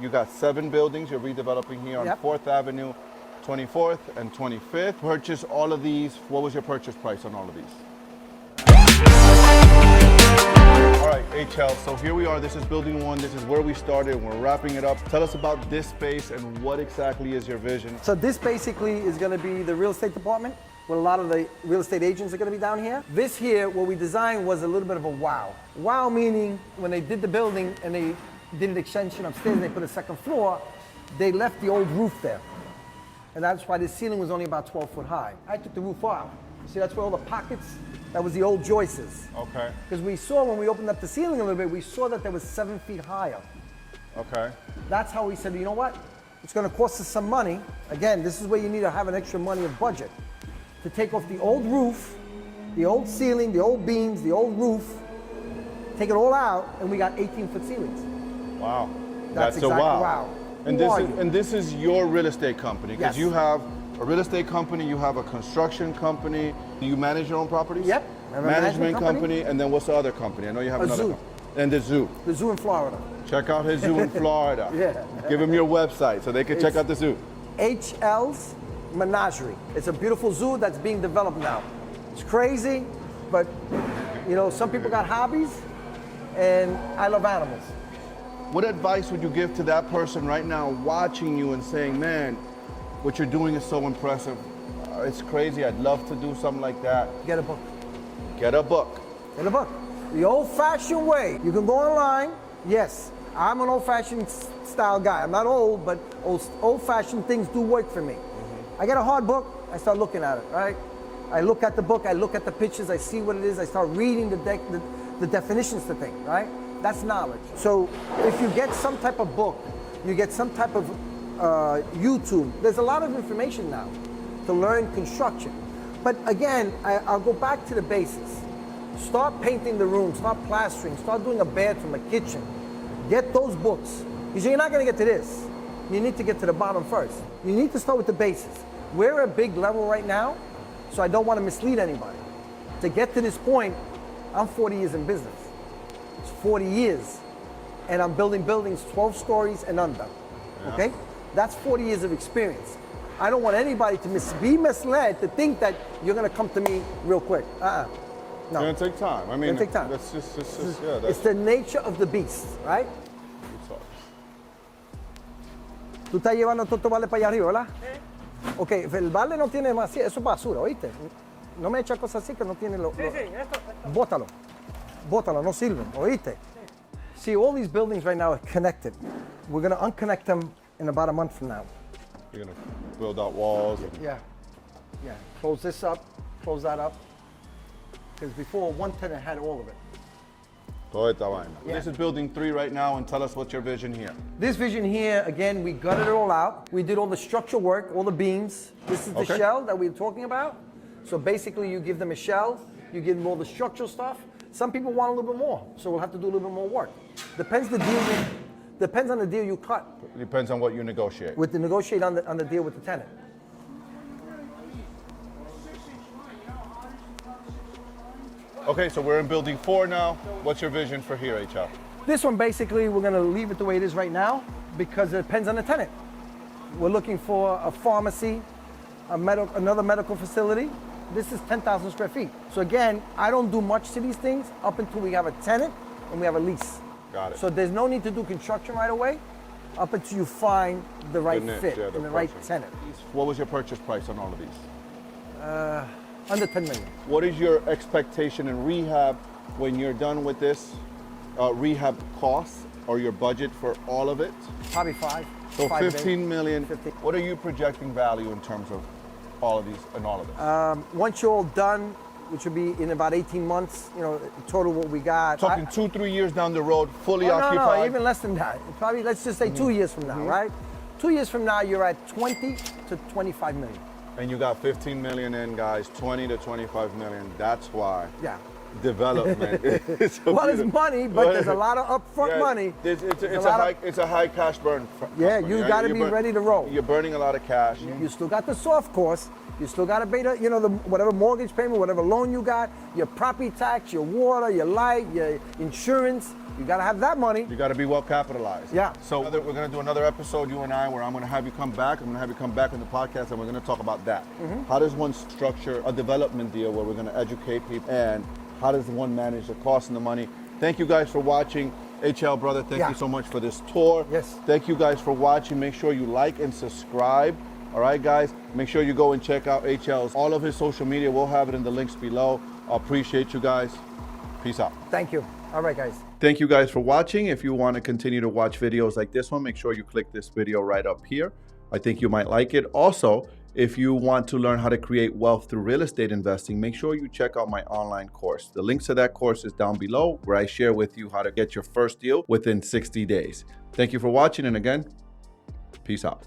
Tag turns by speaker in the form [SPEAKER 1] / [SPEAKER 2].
[SPEAKER 1] You got 7 buildings you're redeveloping here on
[SPEAKER 2] Yep.
[SPEAKER 1] 4th Avenue, 24th and 25th. Purchase all of these. What was your purchase price on all of these? All right, HL, so here we are. This is building 1. This is where we started. We're wrapping it up. Tell us about this space and what exactly is your vision.
[SPEAKER 2] So this basically is going to be the real estate department, where a lot of the real estate agents are going to be down here. This here, what we designed was a little bit of a wow. Wow meaning when they did the building and they did an extension upstairs and they put a 2nd floor, they left the old roof there. And that's why the ceiling was only about 12 foot high. I took the roof out. See, that's where all the pockets, that was the old joists.
[SPEAKER 1] Okay.
[SPEAKER 2] Because we saw when we opened up the ceiling a little bit, we saw that there was 7 feet higher.
[SPEAKER 1] Okay.
[SPEAKER 2] That's how we said, you know what? It's going to cost us some money. Again, this is where you need to have an extra money of budget to take off the old roof, the old ceiling, the old beams, the old roof, take it all out, and we got 18-foot ceilings.
[SPEAKER 1] Wow.
[SPEAKER 2] That's
[SPEAKER 1] a
[SPEAKER 2] exactly
[SPEAKER 1] wow. And
[SPEAKER 2] Who are you?
[SPEAKER 1] and this is your real estate company, because
[SPEAKER 2] Yes.
[SPEAKER 1] you have a real estate company, you have a construction company. Do you manage your own properties?
[SPEAKER 2] Yep. I have a
[SPEAKER 1] Management company, and then what's the other company? I know you have
[SPEAKER 2] A
[SPEAKER 1] another
[SPEAKER 2] zoo.
[SPEAKER 1] company. And the zoo.
[SPEAKER 2] The zoo in Florida.
[SPEAKER 1] Check out his zoo in Florida.
[SPEAKER 2] Yeah.
[SPEAKER 1] Give him your website so they can check
[SPEAKER 2] It's-
[SPEAKER 1] out the zoo.
[SPEAKER 2] HL's Menagerie. It's a beautiful zoo that's being developed now. It's crazy, but you know, some people got hobbies, and I love animals.
[SPEAKER 1] What advice would you give to that person right now watching you and saying, man, what you're doing is so impressive. It's crazy. I'd love to do something like that.
[SPEAKER 2] Get a book.
[SPEAKER 1] Get a book.
[SPEAKER 2] Get a book. The old-fashioned way. You can go online. Yes, I'm an old-fashioned style guy. I'm not old, but old-fashioned things do work for me. I get a hard book, I start looking at it, right? I look at the book, I look at the pictures, I see what it is, I start reading the definitions to things, right? That's knowledge. So if you get some type of book, you get some type of YouTube, there's a lot of information now to learn construction. But again, I'll go back to the basics. Start painting the room, start plastering, start doing a bathroom, a kitchen. Get those books, because you're not gonna get to this. You need to get to the bottom first. You need to start with the basics. We're at a big level right now, so I don't want to mislead anybody. To get to this point, I'm 40 years in business. It's 40 years, and I'm building buildings 12 stories and under, okay? That's 40 years of experience. I don't want anybody to be misled to think that you're gonna come to me real quick. No.
[SPEAKER 1] It's gonna take time. I mean,
[SPEAKER 2] It's gonna take time.
[SPEAKER 1] That's just
[SPEAKER 2] It's the nature of the beast, right? Tú estás llevando todo tu balde para allá arriba, ¿verdad? Ok, el balde no tiene más, eso es basura, ¿oíste? No me echa cosas así que no tiene lo...
[SPEAKER 3] esto.
[SPEAKER 2] Bótalo. Bótalo, no sirven, ¿oíste? See, all these buildings right now are connected. We're going to unconnect them in about a month from now.
[SPEAKER 1] You're gonna build out walls.
[SPEAKER 2] Yeah. Close this up, close that up. Because before, one tenant had all of it.
[SPEAKER 1] Toda esta vaina.
[SPEAKER 2] Yeah.
[SPEAKER 1] This is building 3 right now, and tell us what's your vision here.
[SPEAKER 2] This vision here, again, we gutted it all out. We did all the structural work, all the beams. This is the
[SPEAKER 1] Okay.
[SPEAKER 2] shell that we were talking about. So basically, you give them a shell, you give them all the structural stuff. Some people want a little bit more, so we'll have to do a little bit more work. Depends on the deal you cut.
[SPEAKER 1] Depends on what you negotiate.
[SPEAKER 2] With the negotiate on the deal with the tenant.
[SPEAKER 1] Okay, so we're in building 4 now. What's your vision for here, HL?
[SPEAKER 2] This one, basically, we're going to leave it the way it is right now because it depends on the tenant. We're looking for a pharmacy, another medical facility. This is 10,000 square feet. So again, I don't do much to these things up until we have a tenant and we have a lease.
[SPEAKER 1] Got it.
[SPEAKER 2] So there's no need to do construction right away up until you find the right
[SPEAKER 1] niche,
[SPEAKER 2] fit
[SPEAKER 1] yeah,
[SPEAKER 2] and the
[SPEAKER 1] person.
[SPEAKER 2] right tenant.
[SPEAKER 1] What was your purchase price on all of these?
[SPEAKER 2] Under 10 million.
[SPEAKER 1] What is your expectation in rehab when you're done with this? Rehab costs or your budget for all of it?
[SPEAKER 2] Probably 5.
[SPEAKER 1] So
[SPEAKER 2] 5 to
[SPEAKER 1] 15
[SPEAKER 2] 8.
[SPEAKER 1] million.
[SPEAKER 2] 15.
[SPEAKER 1] What are you projecting value in terms of all of these and all of this?
[SPEAKER 2] Once you're all done, which will be in about 18 months, you know, total what we got.
[SPEAKER 1] Talking 2-3 years down the road, fully
[SPEAKER 2] No,
[SPEAKER 1] occupied.
[SPEAKER 2] even less than that. Probably, let's just say 2 years from now, right? 2 years from now, you're at 20 to 25 million.
[SPEAKER 1] And you got 15 million in, guys, 20 to 25 million. That's why
[SPEAKER 2] Yeah.
[SPEAKER 1] development is so
[SPEAKER 2] Well, it's
[SPEAKER 1] beautiful.
[SPEAKER 2] money, but there's a lot of upfront
[SPEAKER 1] Yeah,
[SPEAKER 2] money.
[SPEAKER 1] It's a high cash burn.
[SPEAKER 2] Yeah,
[SPEAKER 1] company,
[SPEAKER 2] you
[SPEAKER 1] right?
[SPEAKER 2] got to be ready to roll.
[SPEAKER 1] You're burning a lot of cash.
[SPEAKER 2] You still got the soft costs. You still got to pay the, whatever mortgage payment, whatever loan you got, your property tax, your water, your light, your insurance, You got to have that money.
[SPEAKER 1] You got to be well capitalized.
[SPEAKER 2] Yeah.
[SPEAKER 1] So we're going to do another episode, you and I, where I'm going to have you come back. I'm going to have you come back on the podcast, and we're going to talk about that. How does one structure a development deal where we're going to educate people, and how does one manage the cost and the money? Thank you guys for watching. HL, brother, thank you so much for this tour.
[SPEAKER 2] Yes.
[SPEAKER 1] Thank you guys for watching. Make sure you like and subscribe. All right, guys, make sure you go and check out HL's, all of his social media. We'll have it in the links below. I appreciate you guys. Peace out.
[SPEAKER 2] Thank you. All right, guys.
[SPEAKER 1] Thank you guys for watching. If you want to continue to watch videos like this one, make sure you click this video right up here. I think you might like it. Also, if you want to learn how to create wealth through real estate investing, make sure you check out my online course. The links to that course is down below, where I share with you how to get your first deal within 60 days. Thank you for watching, and again, peace out.